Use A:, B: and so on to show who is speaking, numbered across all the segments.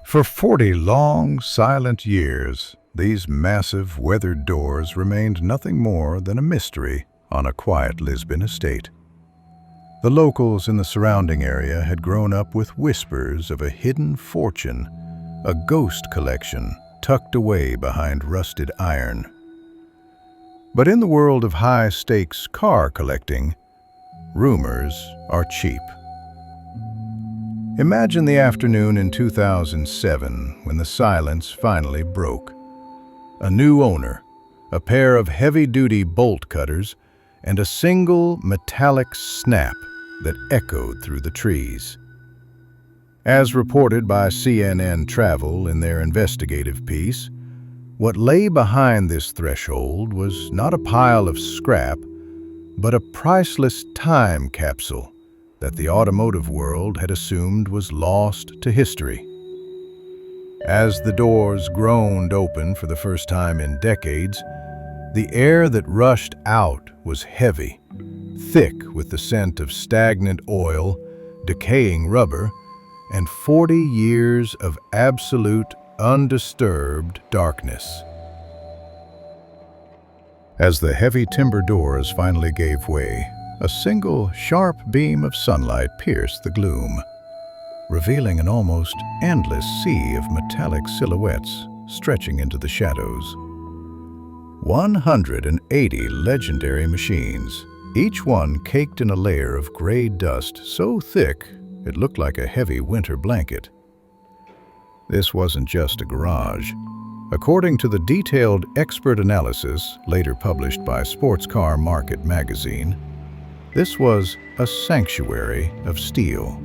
A: For 40 long, silent years, these massive, weathered doors remained nothing more than a mystery on a quiet Lisbon estate. The locals in the surrounding area had grown up with whispers of a hidden fortune, a ghost collection tucked away behind rusted iron. But in the world of high-stakes car collecting, rumors are cheap. Imagine the afternoon in 2007 when the silence finally broke. A new owner, a pair of heavy-duty bolt cutters, and a single metallic snap that echoed through the trees. As reported by CNN Travel in their investigative piece, what lay behind this threshold was not a pile of scrap, but a priceless time capsule that the automotive world had assumed was lost to history. As the doors groaned open for the first time in decades, the air that rushed out was heavy, thick with the scent of stagnant oil, decaying rubber, and 40 years of absolute, undisturbed darkness. As the heavy timber doors finally gave way, a single, sharp beam of sunlight pierced the gloom, revealing an almost endless sea of metallic silhouettes stretching into the shadows. 180 legendary machines, each one caked in a layer of gray dust so thick it looked like a heavy winter blanket. This wasn't just a garage. According to the detailed expert analysis later published by Sports Car Market magazine, this was a sanctuary of steel.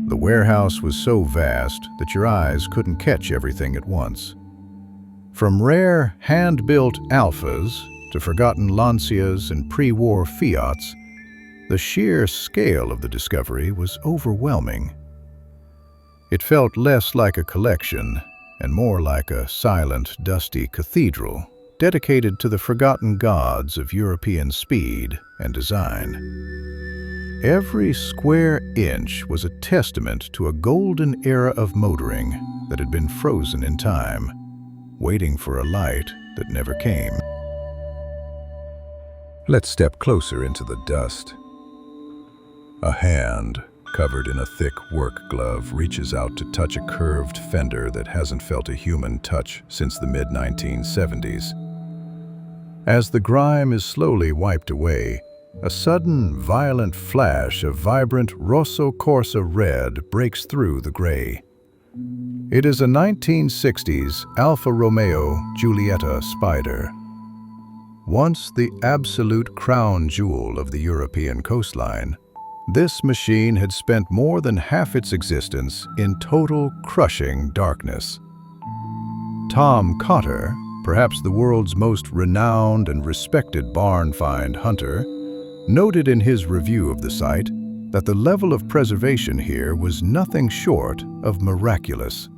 A: The warehouse was so vast that your eyes couldn't catch everything at once. From rare hand-built Alfas to forgotten Lancias and pre-war Fiats, the sheer scale of the discovery was overwhelming. It felt less like a collection and more like a silent, dusty cathedral dedicated to the forgotten gods of European speed and design. Every square inch was a testament to a golden era of motoring that had been frozen in time, waiting for a light that never came. Let's step closer into the dust. A hand, covered in a thick work glove, reaches out to touch a curved fender that hasn't felt a human touch since the mid-1970s. As the grime is slowly wiped away, a sudden, violent flash of vibrant Rosso Corsa red breaks through the gray. It is a 1960s Alfa Romeo Giulietta Spider. Once the absolute crown jewel of the European coastline, this machine had spent more than half its existence in total, crushing darkness. Tom Cotter, perhaps the world's most renowned and respected barn find hunter, noted in his review of the site that the level of preservation here was nothing short of miraculous.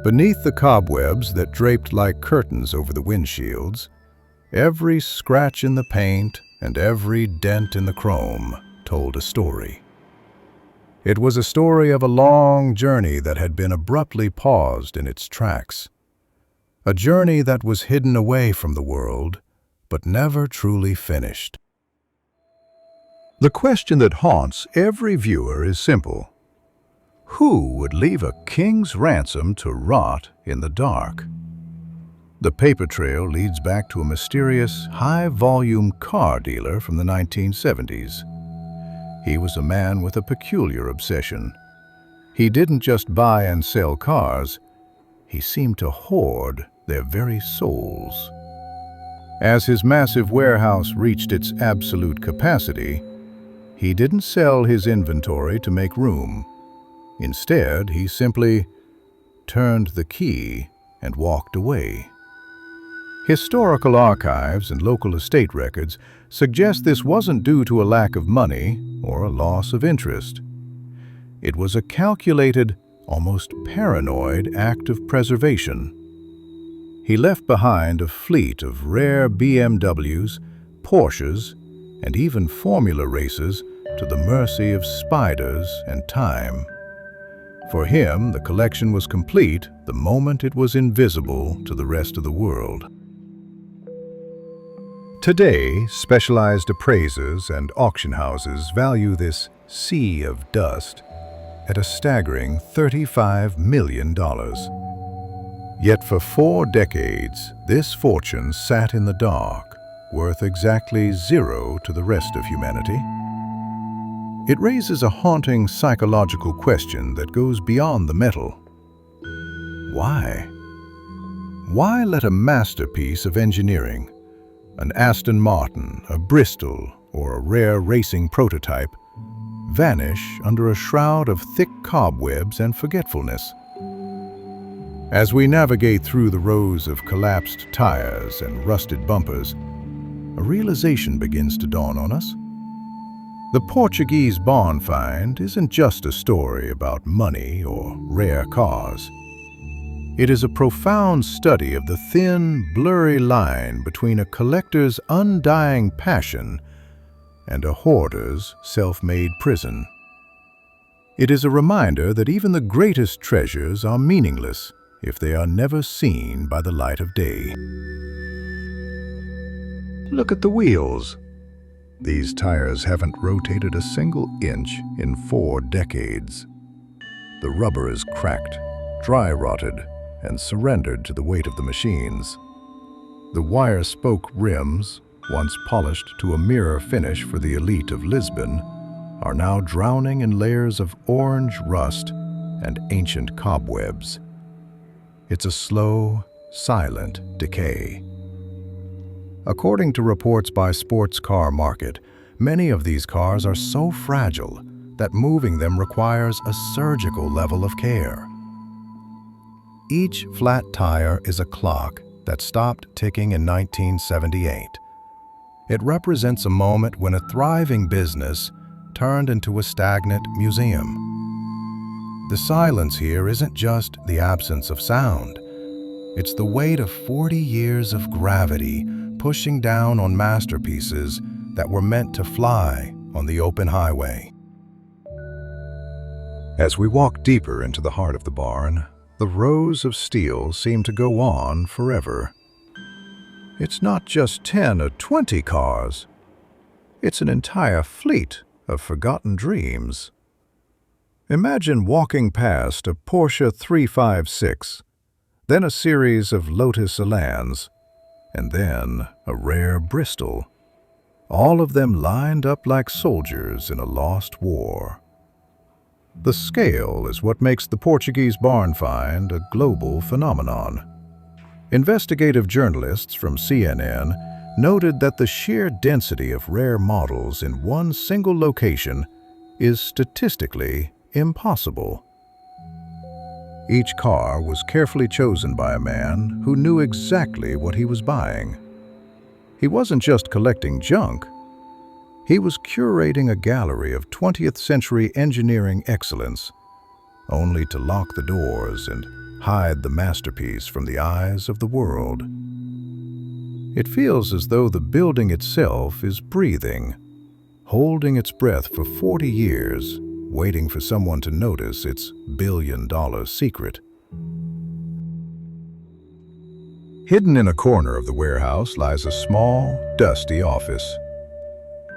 A: Beneath the cobwebs that draped like curtains over the windshields, every scratch in the paint and every dent in the chrome told a story. It was a story of a long journey that had been abruptly paused in its tracks. A journey that was hidden away from the world, but never truly finished. The question that haunts every viewer is simple. Who would leave a king's ransom to rot in the dark? The paper trail leads back to a mysterious, high-volume car dealer from the 1970s. He was a man with a peculiar obsession. He didn't just buy and sell cars, he seemed to hoard their very souls. As his massive warehouse reached its absolute capacity, he didn't sell his inventory to make room. Instead, he simply turned the key and walked away. Historical archives and local estate records suggest this wasn't due to a lack of money or a loss of interest. It was a calculated, almost paranoid act of preservation. He left behind a fleet of rare BMWs, Porsches, and even formula races to the mercy of spiders and time. For him, the collection was complete the moment it was invisible to the rest of the world. Today, specialized appraisers and auction houses value this sea of dust at a staggering $35 million. Yet for 4 decades, this fortune sat in the dark, worth exactly zero to the rest of humanity. It raises a haunting psychological question that goes beyond the metal. Why? Why let a masterpiece of engineering, an Aston Martin, a Bristol, or a rare racing prototype, vanish under a shroud of thick cobwebs and forgetfulness? As we navigate through the rows of collapsed tires and rusted bumpers, a realization begins to dawn on us. The Portuguese Barn Find isn't just a story about money or rare cars. It is a profound study of the thin, blurry line between a collector's undying passion and a hoarder's self-made prison. It is a reminder that even the greatest treasures are meaningless if they are never seen by the light of day. Look at the wheels. These tires haven't rotated a single inch in 4 decades. The rubber is cracked, dry-rotted, and surrendered to the weight of the machines. The wire-spoke rims, once polished to a mirror finish for the elite of Lisbon, are now drowning in layers of orange rust and ancient cobwebs. It's a slow, silent decay. According to reports by Sports Car Market, many of these cars are so fragile that moving them requires a surgical level of care. Each flat tire is a clock that stopped ticking in 1978. It represents a moment when a thriving business turned into a stagnant museum. The silence here isn't just the absence of sound. It's the weight of 40 years of gravity pushing down on masterpieces that were meant to fly on the open highway. As we walk deeper into the heart of the barn, the rows of steel seem to go on forever. It's not just 10 or 20 cars. It's an entire fleet of forgotten dreams. Imagine walking past a Porsche 356, then a series of Lotus Elans, and then a rare Bristol, all of them lined up like soldiers in a lost war. The scale is what makes the Portuguese Barn Find a global phenomenon. Investigative journalists from CNN noted that the sheer density of rare models in one single location is statistically impossible. Each car was carefully chosen by a man who knew exactly what he was buying. He wasn't just collecting junk. He was curating a gallery of 20th century engineering excellence, only to lock the doors and hide the masterpiece from the eyes of the world. It feels as though the building itself is breathing, holding its breath for 40 years, waiting for someone to notice its billion-dollar secret. Hidden in a corner of the warehouse lies a small, dusty office.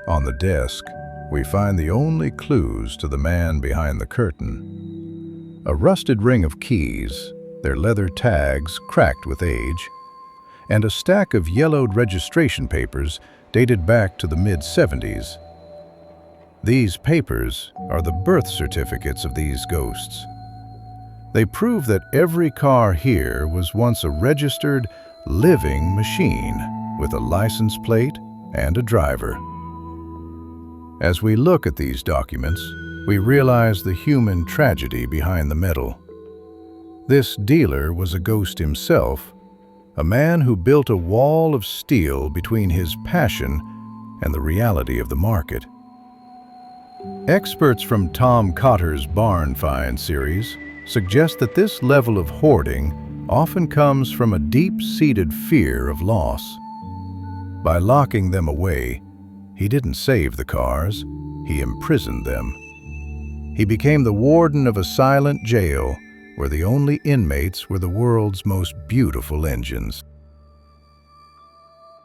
A: On the desk, we find the only clues to the man behind the curtain. A rusted ring of keys, their leather tags cracked with age, and a stack of yellowed registration papers dated back to the mid-70s. These papers are the birth certificates of these ghosts. They prove that every car here was once a registered, living machine with a license plate and a driver. As we look at these documents, we realize the human tragedy behind the metal. This dealer was a ghost himself, a man who built a wall of steel between his passion and the reality of the market. Experts from Tom Cotter's Barn Find series suggest that this level of hoarding often comes from a deep-seated fear of loss. By locking them away, he didn't save the cars, he imprisoned them. He became the warden of a silent jail where the only inmates were the world's most beautiful engines.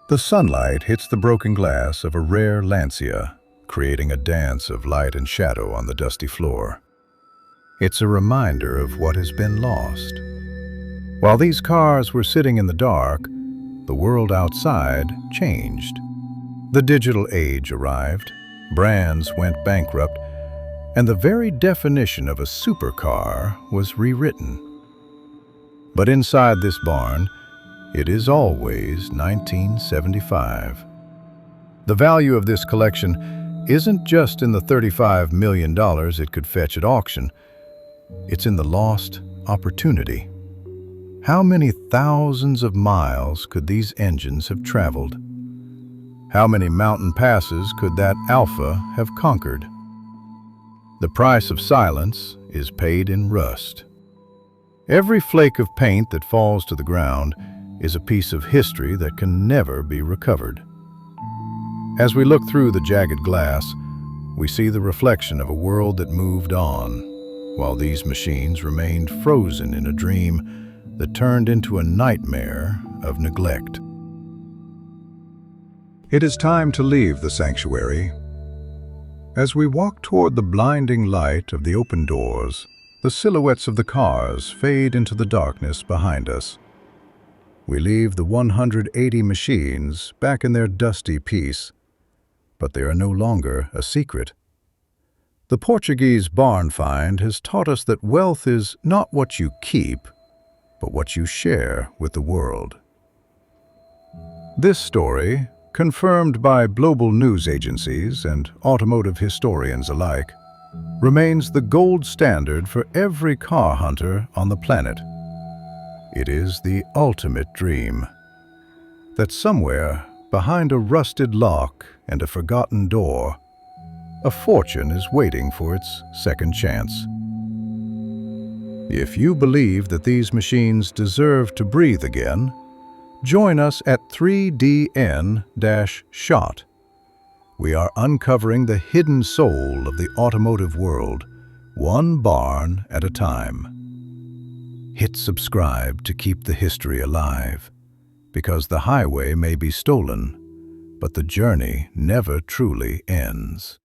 A: The sunlight hits the broken glass of a rare Lancia, creating a dance of light and shadow on the dusty floor. It's a reminder of what has been lost. While these cars were sitting in the dark, the world outside changed. The digital age arrived, brands went bankrupt, and the very definition of a supercar was rewritten. But inside this barn, it is always 1975. The value of this collection isn't just in the $35 million it could fetch at auction. It's in the lost opportunity. How many thousands of miles could these engines have traveled? How many mountain passes could that Alfa have conquered? The price of silence is paid in rust. Every flake of paint that falls to the ground is a piece of history that can never be recovered. As we look through the jagged glass, we see the reflection of a world that moved on, while these machines remained frozen in a dream that turned into a nightmare of neglect. It is time to leave the sanctuary. As we walk toward the blinding light of the open doors, the silhouettes of the cars fade into the darkness behind us. We leave the 180 machines back in their dusty peace, but they are no longer a secret. The Portuguese Barn Find has taught us that wealth is not what you keep, but what you share with the world. This story, confirmed by global news agencies and automotive historians alike, remains the gold standard for every car hunter on the planet. It is the ultimate dream, that somewhere behind a rusted lock and a forgotten door, a fortune is waiting for its second chance. If you believe that these machines deserve to breathe again, join us at 3DN-SHOT. We are uncovering the hidden soul of the automotive world, one barn at a time. Hit subscribe to keep the history alive, because the highway may be stolen, but the journey never truly ends.